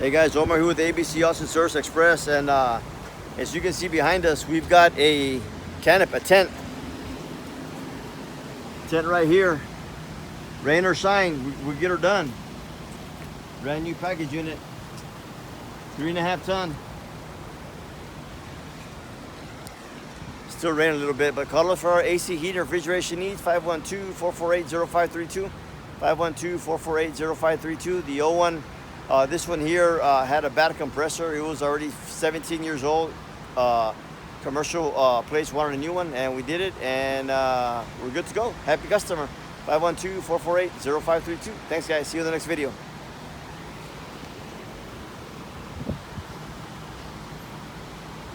Hey guys, Omar here with ABC Austin Service Express, and as you can see behind us, we've got a canopy, a tent right here. Rain or shine, we get her done. Brand new package unit, 3.5 ton. Still raining a little bit, but call us for our AC heat and refrigeration needs. 512-448-0532. 512-448-0532. The old one. This one here had a bad compressor. It was already 17 years old. Commercial place wanted a new one, and we did it, and we're good to go. Happy customer. 512-448-0532. Thanks guys, see you in the next video.